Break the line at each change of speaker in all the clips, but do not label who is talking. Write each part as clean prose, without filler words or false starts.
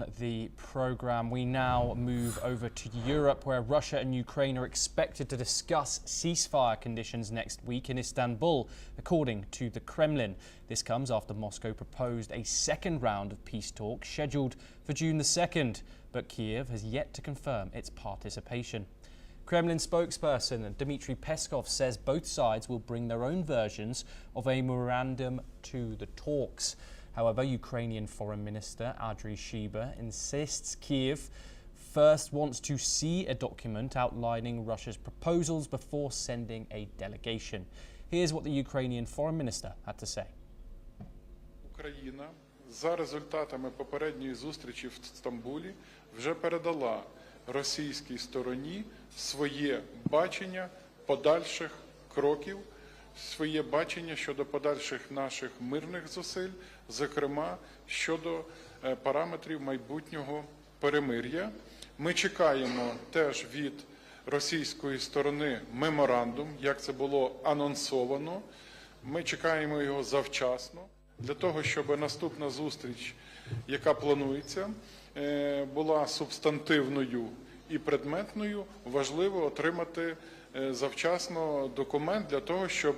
on the programme. We now move over to Europe, where Russia and Ukraine are expected to discuss ceasefire conditions next week in Istanbul, according to the Kremlin. This comes after Moscow proposed a second round of peace talks scheduled for June the 2nd, but Kiev has yet to confirm its participation. Kremlin spokesperson Dmitry Peskov says both sides will bring their own versions of a memorandum to the talks. However, Ukrainian Foreign Minister Andriy Sybiha insists Kiev first wants to see a document outlining Russia's proposals before sending a delegation. Here's what the Ukrainian Foreign Minister had to say.
Україна за результатами попередньої зустрічі в Стамбулі вже передала російській стороні своє бачення подальших кроків, своє бачення щодо подальших наших мирних зусиль, зокрема щодо параметрів майбутнього перемир'я. Ми чекаємо теж від російської сторони меморандум, як це було анонсовано. Ми чекаємо його завчасно, для того, щоб наступна зустріч, яка планується, була субстантивною і предметною. Важливо отримати завчасно документ для того, щоб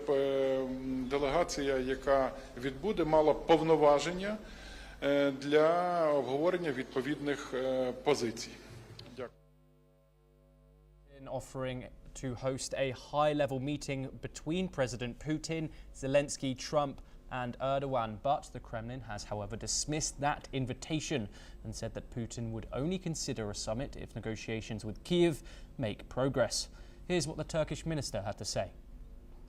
делегація, яка відбуде, мала повноваження для обговорення відповідних позицій. Дякую.
Offering to host a high-level meeting between President Putin, Zelensky, Trump and Erdogan, but the Kremlin has, however, dismissed that invitation and said that Putin would only consider a summit if negotiations with Kiev make progress. Here's what the Turkish minister had to say.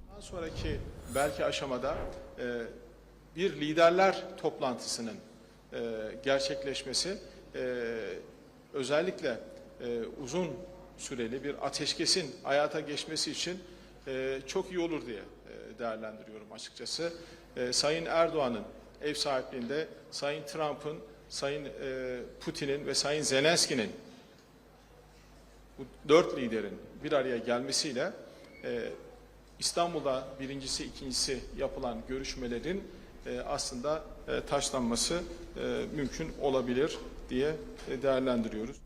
Daha sonraki belki aşamada bir liderler toplantısının gerçekleşmesi özellikle uzun süreli bir ateşkesin hayata geçmesi için çok iyi olur diye değerlendiriyorum açıkçası. Sayın Erdoğan'ın ev sahipliğinde, Sayın Trump'ın, Sayın Putin'in ve Sayın Zelenski'nin bu dört liderin bir araya gelmesiyle İstanbul'da birincisi, ikincisi yapılan görüşmelerin aslında taşlanması mümkün olabilir diye değerlendiriyoruz.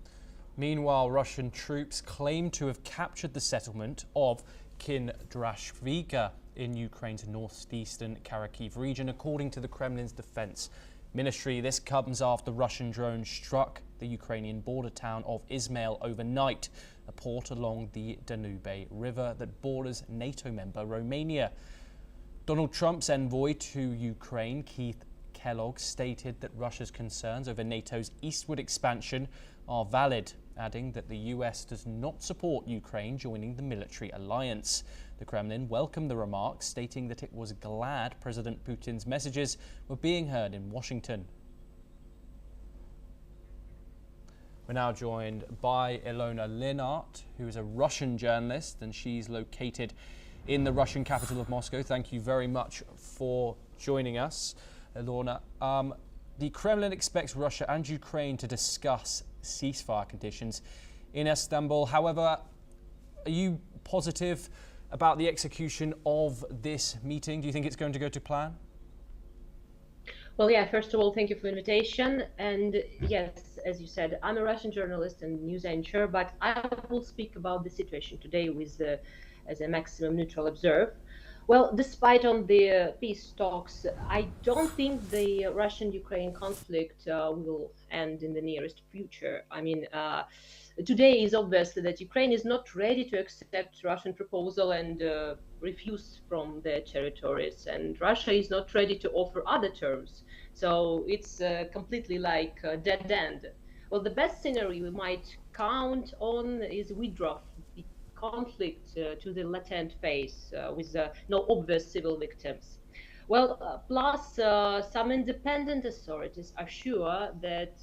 Meanwhile, Russian troops claim to have captured the settlement of Kindrashvika in Ukraine's northeastern Kharkiv region, according to the Kremlin's defense ministry. This comes after Russian drones struck the Ukrainian border town of Izmail overnight, a port along the Danube River that borders NATO member Romania. Donald Trump's envoy to Ukraine, Keith Kellogg, stated that Russia's concerns over NATO's eastward expansion are valid, adding that the US does not support Ukraine joining the military alliance. The Kremlin welcomed the remarks, stating that it was glad President Putin's messages were being heard in Washington. We're now joined by Ilona Linart, who is a Russian journalist, and she's located in the Russian capital of Moscow. Thank you very much for joining us, Ilona. The Kremlin expects Russia and Ukraine to discuss ceasefire conditions in Istanbul. However, are you positive about the execution of this meeting? Do you think it's going to go to plan?
Well, yeah, first of all, thank you for the invitation. And yes, as you said, I'm a Russian journalist and news anchor, but I will speak about the situation today as a maximum neutral observer. Well, despite on the peace talks, I don't think the Russian-Ukraine conflict will end in the nearest future. I mean, today is obvious that Ukraine is not ready to accept Russian proposal and refuse from their territories, and Russia is not ready to offer other terms. So it's completely like a dead end. Well, the best scenario we might count on is withdrawal conflict to the latent phase with no obvious civil victims. Well, plus some independent authorities are sure that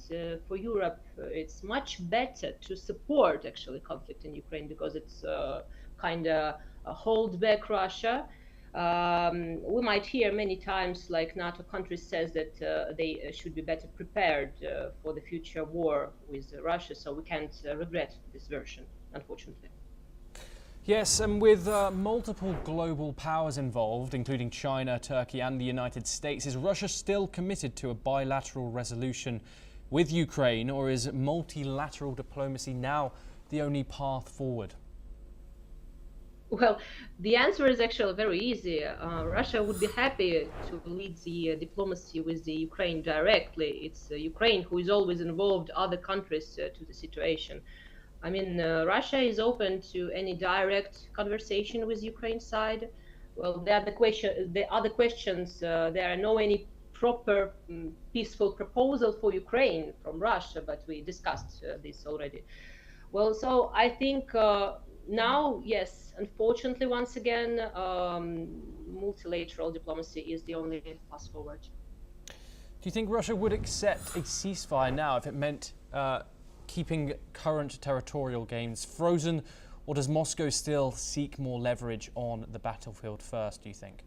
for Europe it's much better to support actually conflict in Ukraine because it's kind of hold back Russia. We might hear many times like NATO countries says that they should be better prepared for the future war with Russia, so we can't regret this version, unfortunately.
Yes, and with multiple global powers involved, including China, Turkey and the United States, is Russia still committed to a bilateral resolution with Ukraine, or is multilateral diplomacy now the only path forward?
Well, the answer is actually very easy. Russia would be happy to lead the diplomacy with the Ukraine directly. It's Ukraine who is always involved other countries to the situation. I mean, Russia is open to any direct conversation with Ukraine side. Well, the other questions, there are no any proper peaceful proposal for Ukraine from Russia, but we discussed this already. Well, so I think now, yes, unfortunately, once again, multilateral diplomacy is the only path forward.
Do you think Russia would accept a ceasefire now if it meant keeping current territorial gains frozen, or does Moscow still seek more leverage on the battlefield first, do you think?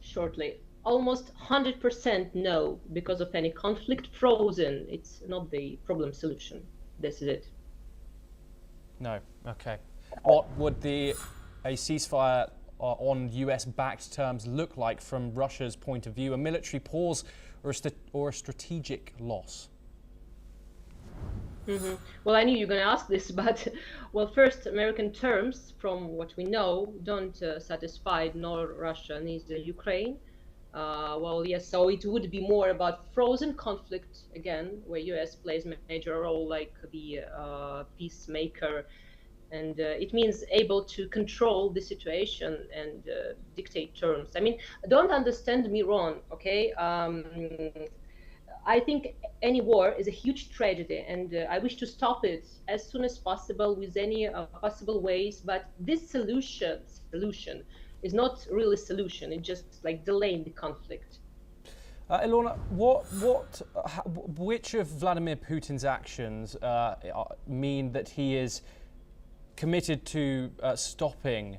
Shortly, almost 100% no, because of any conflict frozen. It's not the problem solution. This is it.
No, okay. What would a ceasefire on US-backed terms look like from Russia's point of view? A military pause or a strategic loss?
Mm-hmm. Well, I knew you were going to ask this, but well, first, American terms, from what we know, don't satisfy nor Russia neither Ukraine. Well, yes, so it would be more about frozen conflict again, where US plays a major role like the peacemaker, and it means able to control the situation and dictate terms. I mean, don't understand me wrong, okay? I think any war is a huge tragedy, and I wish to stop it as soon as possible with any possible ways. But this solution is not really a solution. It's just like delaying the conflict.
Ilona, which of Vladimir Putin's actions mean that he is committed to stopping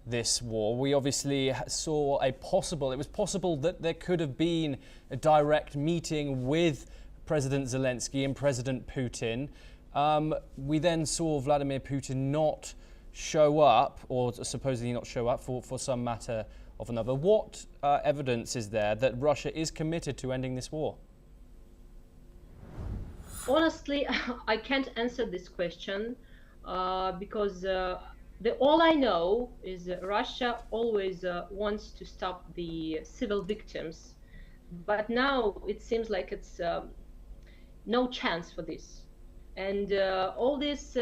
this war? We obviously saw it was possible that there could have been a direct meeting with President Zelensky and President Putin. We then saw Vladimir Putin not show up, or supposedly not show up for some matter of another. What evidence is there that Russia is committed to ending this war?
Honestly, I can't answer this question because all I know is that Russia always wants to stop the civil victims, but now it seems like it's no chance for this. And all these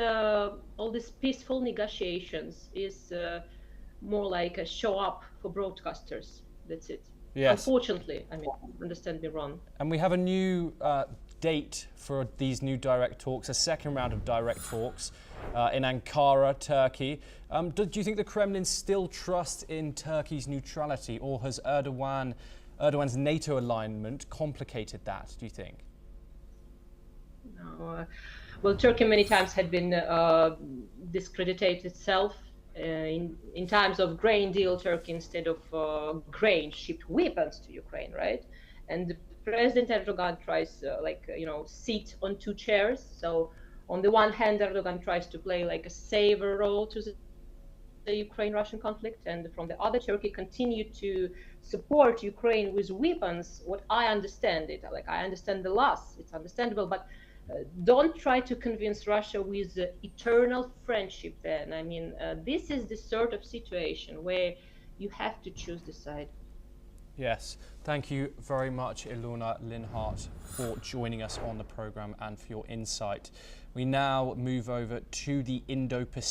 peaceful negotiations is more like a show up for broadcasters. That's it.
Yes.
Unfortunately, I mean, understand me wrong.
And we have a new date for these new direct talks, a second round of direct talks in Ankara, Turkey. Do you think the Kremlin still trusts in Turkey's neutrality, or has Erdogan's NATO alignment complicated that, do you think?
No. Well, Turkey many times had been discredited itself. In times of grain deal, Turkey instead of grain shipped weapons to Ukraine, right? And President Erdogan tries sit on two chairs. So on the one hand, Erdogan tries to play like a saver role to the Ukraine-Russian conflict, and from the other, Turkey continued to support Ukraine with weapons. What I understand I understand the loss. It's understandable, but don't try to convince Russia with eternal friendship then. I mean, this is the sort of situation where you have to choose the side.
Yes. Thank you very much, Ilona Linhart, for joining us on the programme and for your insight. We now move over to the Indo-Pacific.